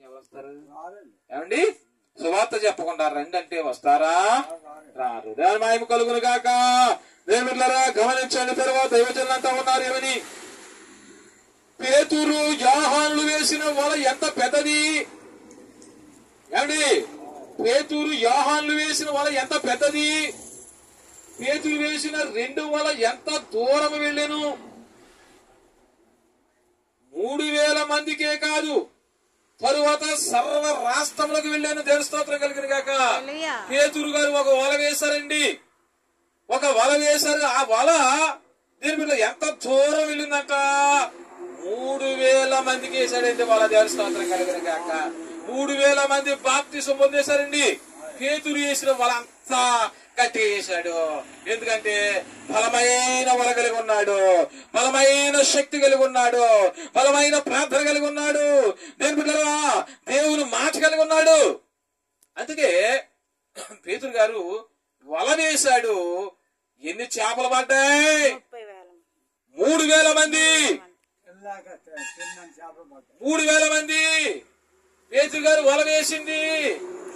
ఎవరు వస్తారు ఏమండి? సువార్త చెప్పకుండా రండి అంటే వస్తారా? రారు. దాని మహిమ కలుగును గాక. దేవుళ్ళారా గమనించండి. తర్వాత యువజనులు అంటా ఉన్నారు ఏమని? పేతురు యోహానులు వేసిన వల ఎంత పెద్దది. ఏమండి? పేతురు యోహానులు వేసిన వల ఎంత పెద్దది. పేతురు వేసిన 2 వల ఎంత దూరం వెళ్ళాను. 3000 మందికే కాదు, తరువాత సర్వ రాష్ట్రంలోకి వెళ్ళాను. దేవుని స్తోత్రం కలిగిన గాక. పేతురు గారు ఒక వల వేశారండి. ఒక వల వేశారు. ఆ వల దీని మీద ఎంత దూరం వెళ్ళిందంట. 3000 మందికి వేశాడండి వల. దేవుని స్తోత్రం కలిగిన గాక. 3000 మంది బాప్తిసం పొందేశారండి. పేతురు వేసిన వల అంతా గట్టిగా వేశాడు. ఎందుకంటే బలమైన వల కలిగి ఉన్నాడు, బలమైన శక్తి కలిగి ఉన్నాడు, బలమైన ప్రార్థన కలిగి ఉన్నాడు, దేని బిడ్డరా దేవుని మాట కలిగి ఉన్నాడు. అందుకే పేతురు గారు వల వేశాడు. ఎన్ని చేపలు పడ్డాయి? 3000 మంది. 3000 మంది. పేతురు గారు వల వేసింది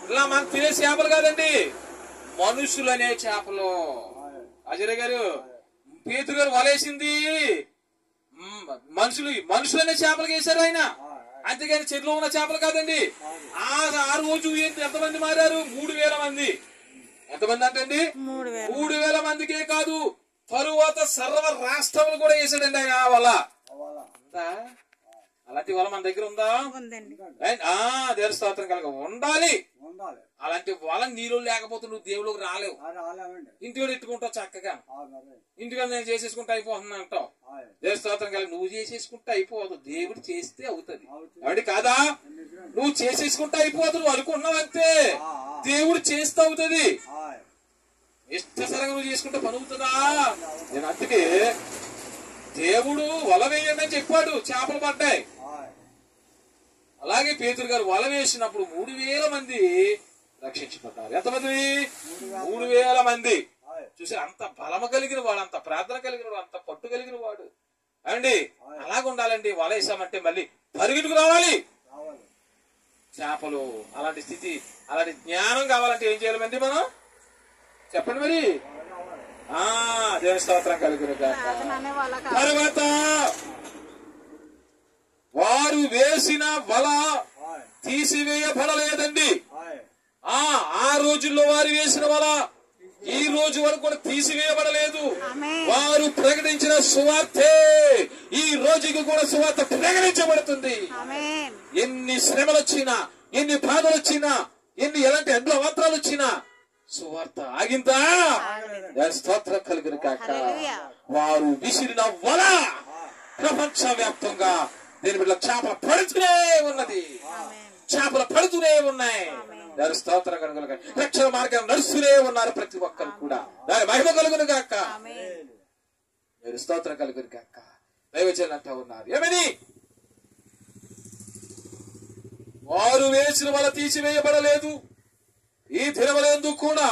ఇలా మనం తినే చేపలు కాదండి, మనుషులు అనే చేపలు. అజయ్ గారు పేతురు గారు వలేసింది మనుషులు అనే చేపలు వేశారు ఆయన. అంతేగాని చెరువులో ఉన్న చేపలు కాదండి. ఆ రోజు ఎంతమంది మారారు? 3000 మంది. ఎంతమంది అంటండి? 3000 మందికే కాదు, తరువాత సర్వ రాష్ట్రములు కూడా వేసాడండి ఆయన వల. అలాంటి వల మన దగ్గర ఉందా? దేవుని స్తోత్రం కలగ ఉండాలి. అలాంటి వల నీళ్ళు లేకపోతే నువ్వు దేవుళ్ళకి రాలేవు. ఇంటికి ఎట్టుకుంటావు చక్కగా. ఇంటికి నేను చేసేసుకుంటా అయిపోతున్నా అంటావు. దేవుని స్తోత్రం కలిగి నువ్వు చేసేసుకుంటా అయిపోదు, దేవుడు చేస్తే అవుతుంది. ఎవడి కాదా? నువ్వు చేసేసుకుంటా అయిపోదు, నువ్వు అనుకున్నావు అంతే. దేవుడు చేస్తే అవుతుంది. ఇష్టసరంగా నువ్వు చేసుకుంటే పని అవుతుందా? నేను అందుకే దేవుడు వల వేయండి అని చెప్పాడు. చేపలు పడ్డాయి. అలాగే పేతురు గారు వల వేసినప్పుడు 3000 మంది రక్షించబడ్డారు. ఎంతమంది? 3000 మంది. చూసి అంత బలము కలిగిన వాడు, అంత ప్రార్థన కలిగిన వాడు, అంత పట్టు కలిగిన వాడు అండి. అలాగ ఉండాలండి. వల వేసామంటే మళ్ళీ పరిగెట్టుకు రావాలి చేపలు. అలాంటి స్థితి, అలాంటి జ్ఞానం కావాలంటే ఏం చేయాలండి మనం? చెప్పండి మరి. దేవుని స్తోత్రం కలుగును గాక. తర్వాత వారు వేసిన వల తీసివేయబడలేదండి. ఆ రోజుల్లో వారు వేసిన వల ఈ రోజు వరకు కూడా తీసివేయబడలేదు. వారు ప్రకటించిన సువార్తే ఈ రోజుకి కూడా సువార్త ప్రకటించబడుతుంది. ఎన్ని శ్రమలు వచ్చినా, ఎన్ని బాధలు వచ్చినా, ఎలాంటి అడ్డవంతరాలు వచ్చినా సువార్త ఆగిందా? స్తోత్రం కలుగును గాక. వారు విసిరిన వల ప్రపంచ వ్యాప్తంగా దీని మీద చేపలు పడుతూనే ఉన్నది. చేపలు పడుతూనే ఉన్నాయి. దాని స్తోత్రం కలుగును గాక. రక్షణ మార్గం నడుస్తూనే ఉన్నారు ప్రతి ఒక్కరు కూడా. దాని మహిమ కలుగును గాక. మీరు స్తోత్రం కలుగును గాక. దైవజనులు అంటా ఉన్నారు ఏమని? వారు వేసిన వల తీసివేయబడలేదు. ఈ దినములందు కూడా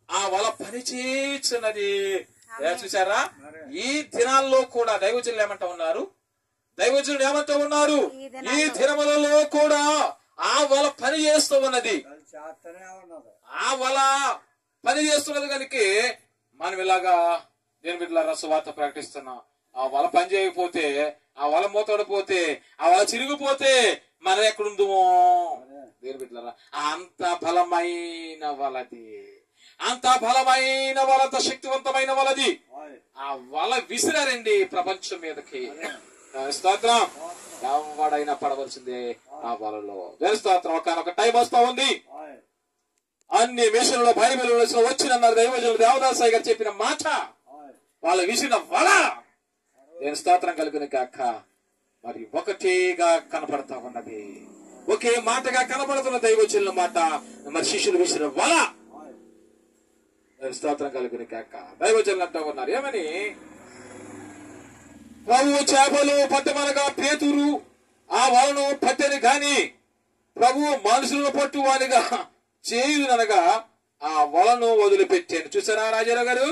ఆ వల పనిచేస్తున్నది. చూసారా? ఈ దినాల్లో కూడా దైవజనులు ఏమంటా ఉన్నారు? దైవజనులు ఏమంటా ఉన్నారు? ఈ దినములలో కూడా ఆ వల పని చేస్తూ ఉన్నది. ఆ వల పని చేస్తున్నది కనుక మనం ఇలాగా దేని బిడ్డలారా సువార్త ప్రకటిస్తున్నాం. ఆ వల పని చేయకపోతే, ఆ వల మూతడిపోతే, ఆ వల చిరిగిపోతే మనం ఎక్కడుందుమో దేని బిడ్డలారా. అంత బలమైన వలది, అంత బలమైన వల, అంత శక్తివంతమైన వలది. ఆ వల విసిరారండి ప్రపంచం మీదకి. స్తోత్రం. ఎవడైనా పడవలసిందే ఆ వలలో. స్తోత్రం. ఒక టైం వస్తా ఉంది. అన్ని మిషన్లో బైబిల్ వచ్చినన్నారు దైవజనులు దేవదాసాయి గారు చెప్పిన మాట. వాళ్ళు విసిన వల నేను స్తోత్రం కలుగును గాక. మరి ఒకటేగా కనపడతా ఉన్నది, ఒకే మాటగా కనపడుతున్న దైవజనుల మాట. మరి శిష్యులు విసిన వల స్తోత్రం కలుగును గాక. దైవజనులు అంటూ ఉన్నారు ఏమని? ప్రభు చేపలు పట్టమనగా పేతురు ఆ వలను పట్టని గాని ప్రభు మనుషులను పట్టువానిగా చేయుననగా ఆ వలను వదిలిపెట్టాను. చూసారా రాజారావు గారు?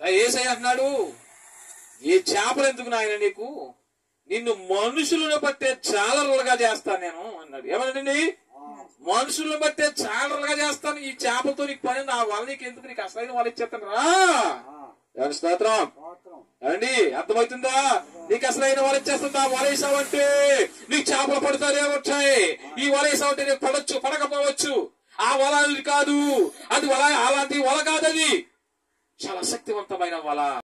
యేసయ్య అంటున్నాడు, ఏ చేపలు ఎందుకు నాయన నీకు? నిన్ను మనుషులను బట్టే జాలరులుగా చేస్తాను నేను అన్నాడు. ఏమన్నాడండి? మనుషులను బట్టే జాలరులుగా చేస్తాను. ఈ చేపలతో నీకు పని, నా వల నీకు ఎందుకు, నీకు అసలైన వాళ్ళు ఇచ్చేస్తాను రా. ఎవరి స్తోత్రం అండి, అర్థమవుతుందా? నీకు అసలైన వల ఇచ్చేస్తుందా? వలేసావంటే నీకు చేపలు పడతారే వచ్చాయి. ఈ వలేసావంటే నీకు పడొచ్చు, పడకపోవచ్చు. ఆ వల కాదు అది, వల అలాంటి వల కాదు, అది చాలా శక్తివంతమైన వల.